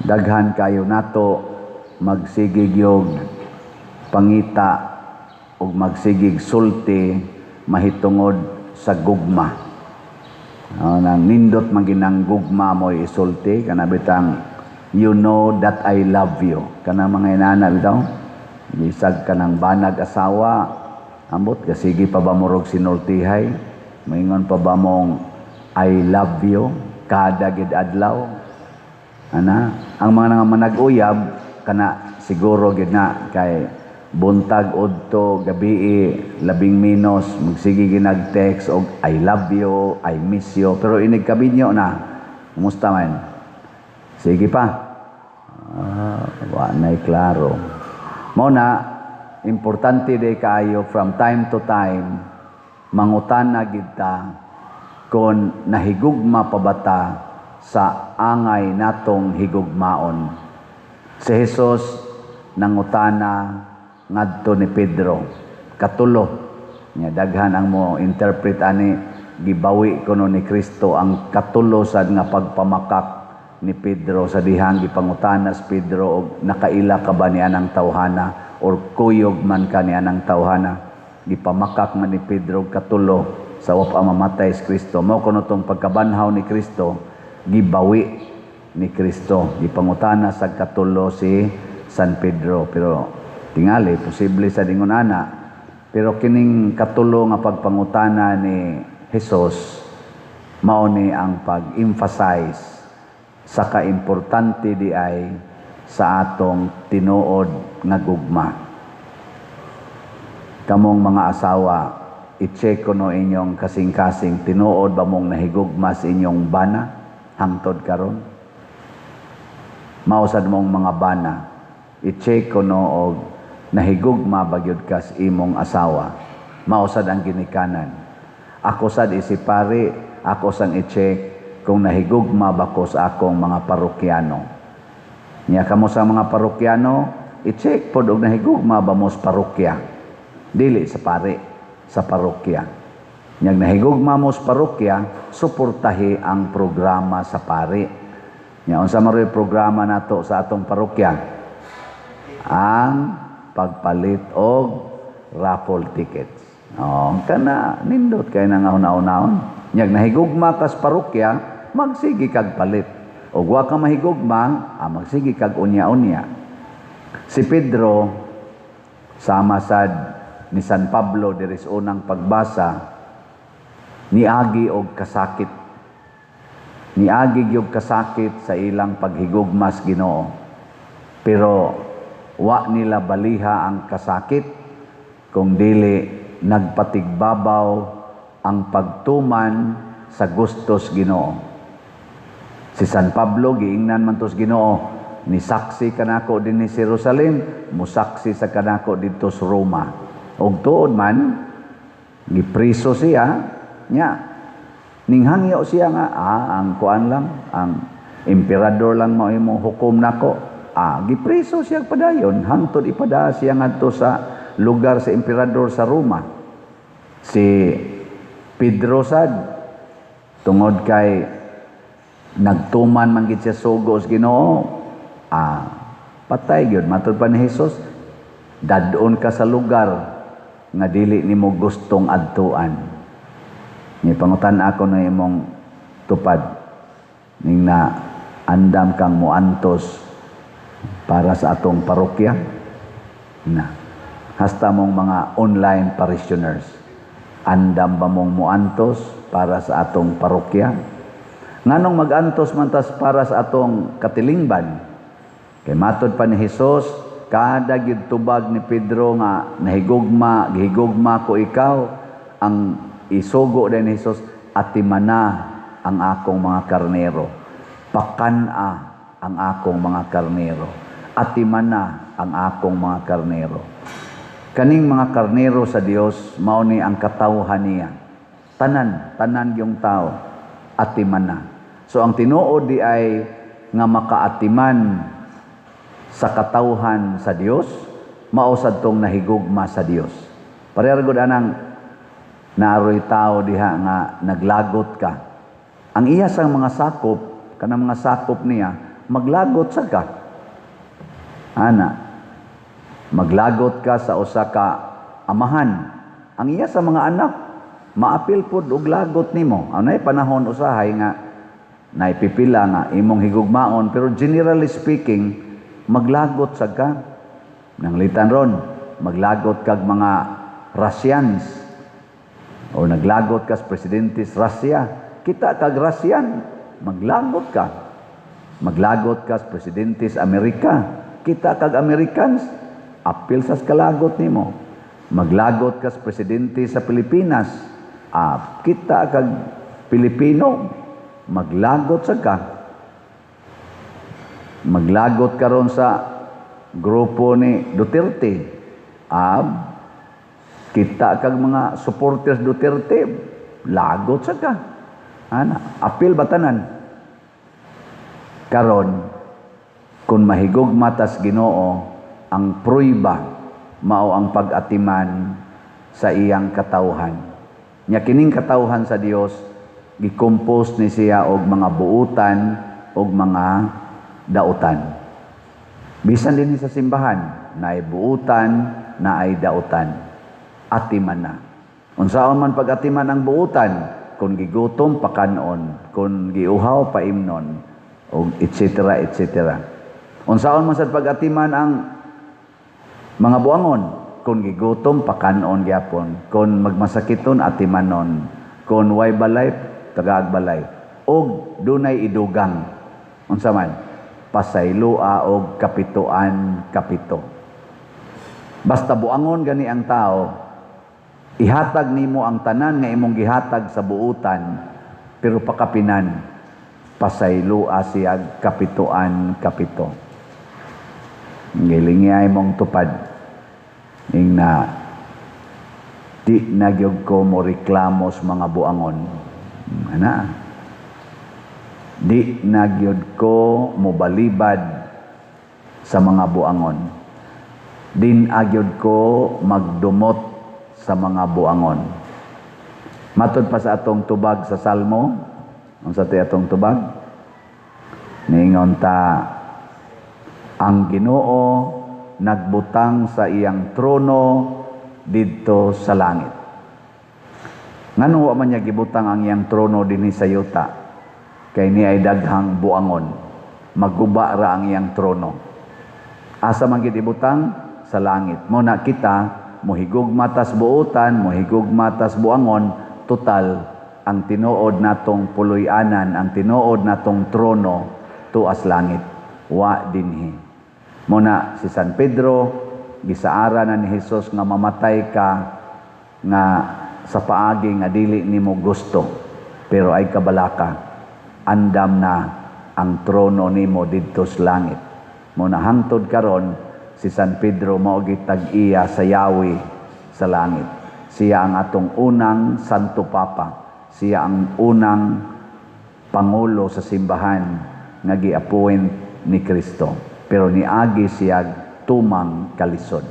daghan kayo nato magsigig yung pangita o magsigig sulti mahitungod sa gugma. Nang nindot maginang gugma mo isulti kanabitang you know that I love you. Kanang mga inana bitaw bisag kanang banag asawa ambot kasigi pa ba murog sinultihay moingon pa ba mong I love you kada gid adlaw ana ang mga manag-uyab kana siguro gid na kay buntag udto gabi labing minos magsige ginag-text og I love you, I miss you pero inig kabinyo na kumusta man sige pa wa nay klaro mo na importante day kaayo from time to time mangutana gid ta kon nahigugma pa bata sa angay natong higugmaon. Si Jesus nangutana ngadto ni Pedro katulo nya daghan ang mo interpret ani gibawi kuno ni Kristo ang katulo sad nga pagpamakak ni Pedro sa dihang gipangutanas Pedro og nakaila ka ba ni anang tawhana or kuyog man ka ni anang tawhana gipamakak man ni Pedro katulo sa wapa mamatay si Kristo mao kuno tong pagkabanhaw ni Kristo gibawi ni Kristo gipangutana sa katulo si San Pedro pero tingali posible sa dingon ana pero kining katulo nga pagpangutana ni Jesus mao ni ang pag-emphasize sa kaimportante di ay sa atong tinuod nga gugma. Kamong mga asawa i-check kuno inyong kasing-kasing tinuod ba mong nahigugma sa inyong bana hangtod karon mausad mong mga bana i-check kuno og nahigugma bagyod kas imong asawa mausad ang ginikanan ako sad isipari ako sang i-check kung nahigugma ba ko sa akong mga parokyano niya kamo sa mga parokyano i-check pod og nahigugma ba mo sa parokya dili sa pare sa parokya niya nahigugma mo sa parokya suportahi ang programa sa pare niya unsa maroy programa nato sa atong parokya ang pagpalit og raffle tickets. Kana nindot kay nang ahon-ahon. Nyag nahigugma kas parokya, magsigi kag palit. Og wa ka mahigugma, magsigi kag unya-unya. Si Pedro sama sad ni San Pablo diri sa unang pagbasa niagi og kasakit. Niagi gyud kasakit sa ilang paghigugmas Ginoo. Pero wa nila baliha ang kasakit kung dili nagpatigbabaw ang pagtuman sa gustos Ginoo. Si San Pablo giingnan man tos Ginoo ni saksi kanako dinhi sa Jerusalem, musaksi sa kanako didto sa Roma. Og tuod man gipriso siya nya ninghangyo siya nga ang kuan lang ang emperador lang mao imong hukom nako. Gipriso siya padayon hangtod ipada siya ngadto sa lugar sa emperador sa Roma. Si Pedro sad tungod kay nagtuman man gid siya sugos Ginoo patay gyud matud pa ni Jesus dadon ka sa lugar nga dili nimo gustong adtuan. Ni pangutan ako na imong tupad ning na andam kang muantos para sa atong parokya na hasta mong mga online parishioners andam ba mong muantos para sa atong parokya nganong magantos man tas para sa atong katilingban kay matud pa ni Hesus kada gid tubag ni Pedro nga nahigugma gihigugma ko ikaw ang isugo din ni Hesus atimana ang akong mga karnero pakana ang akong mga karnero atimana ang akong mga karnero. Kaning mga karnero sa Dios mao ni ang katawhan niya. Tanan yung tao atimana. So ang tinuod di ay nga makaatiman sa katawhan sa Dios mao sad tong nahigugma sa Dios. Pareha gud anang naaroy tao diha nga naglagot ka. Ang iya sang mga sakop kanang mga sakop niya maglagot sa ka. Ana, maglagot ka sa usa ka amahan. Ang iya sa mga anak, maapil pud og lagot nimo. Anay panahon usahay nga naipipila nga imong higugmaon, pero generally speaking, maglagot sa ka. Nanglitan ron, maglagot kag mga Russians o naglagot ka sa presidente sa Russia. Kita kag Russian, maglagot ka. Maglagot ka sa presidente sa Amerika. Kita kag Americans, apil sa kalagot nimo. Maglagot ka sa presidente sa Pilipinas. Kita kag Pilipino, maglagot sa ka. Maglagot ka ron sa grupo ni Duterte. Kita kag mga supporters Duterte, lagot sa ka. Apil batanan. Karon, kung mahigugma tas Ginoo, ang pruiba mao ang pag-atiman sa iyang katawhan. Nya kining katawhan sa Dios gikompose ni siya og mga buutan og mga dautan. Bisan din sa simbahan, naay buutan, naay dautan. Atiman na. Unsaon man pag-atiman ang buutan, kung gigutom pakanon, kung giuhaw paimnon, og etc. etc. Unsaon man sad pag-atiman ang mga buangon, kung gigutom pakanon gyapon, kung magmasakiton atimanon, kung way balay tagaag balay, og dunay idugang. Unsa man? Pasaylua og kapituan kapito. Basta buangon gani ang tao, ihatag nimo ang tanan nga imong gihatag sa buutan, pero pakapinan, pasaylua siya kapituan kapito. Ngilingay mong tupad, ing na di nagyog ko mo reklamos mga buangon. Di nagyod ko mo balibad sa mga buangon. Din agyod ko magdumot sa mga buangon. Matod pa sa atong tubag sa Salmo, ang sa atong tubag, ningon ta, ang Ginoo nagbutang sa iyang trono didto sa langit. Ngano wa man niya gibutang ang iyang trono dinhi sa yuta? Kay ni ay daghang buangon, magguba ra ang iyang trono. Asa man gid ibutang? Sa langit. Mo na kita, mohigugma tas buutan, mohigugma tas buangon, total, ang tinuod natong puloy-anan, ang tinuod natong trono, tuas langit, wa dinhi. Mo na si San Pedro, gisaara na ni Jesus nga mamatay ka, nga sa paagi nga dili nimo gusto, pero ay kabalaka, andam na ang trono nimo didto sa langit. Mo na hangtod karon, si San Pedro mao gitag-iya sa Yahweh sa langit. Siya ang atong unang Santo Papa. Siya ang unang pangulo sa simbahan nga gi-appoint ni Kristo. Pero niagi siya tumang kalisod.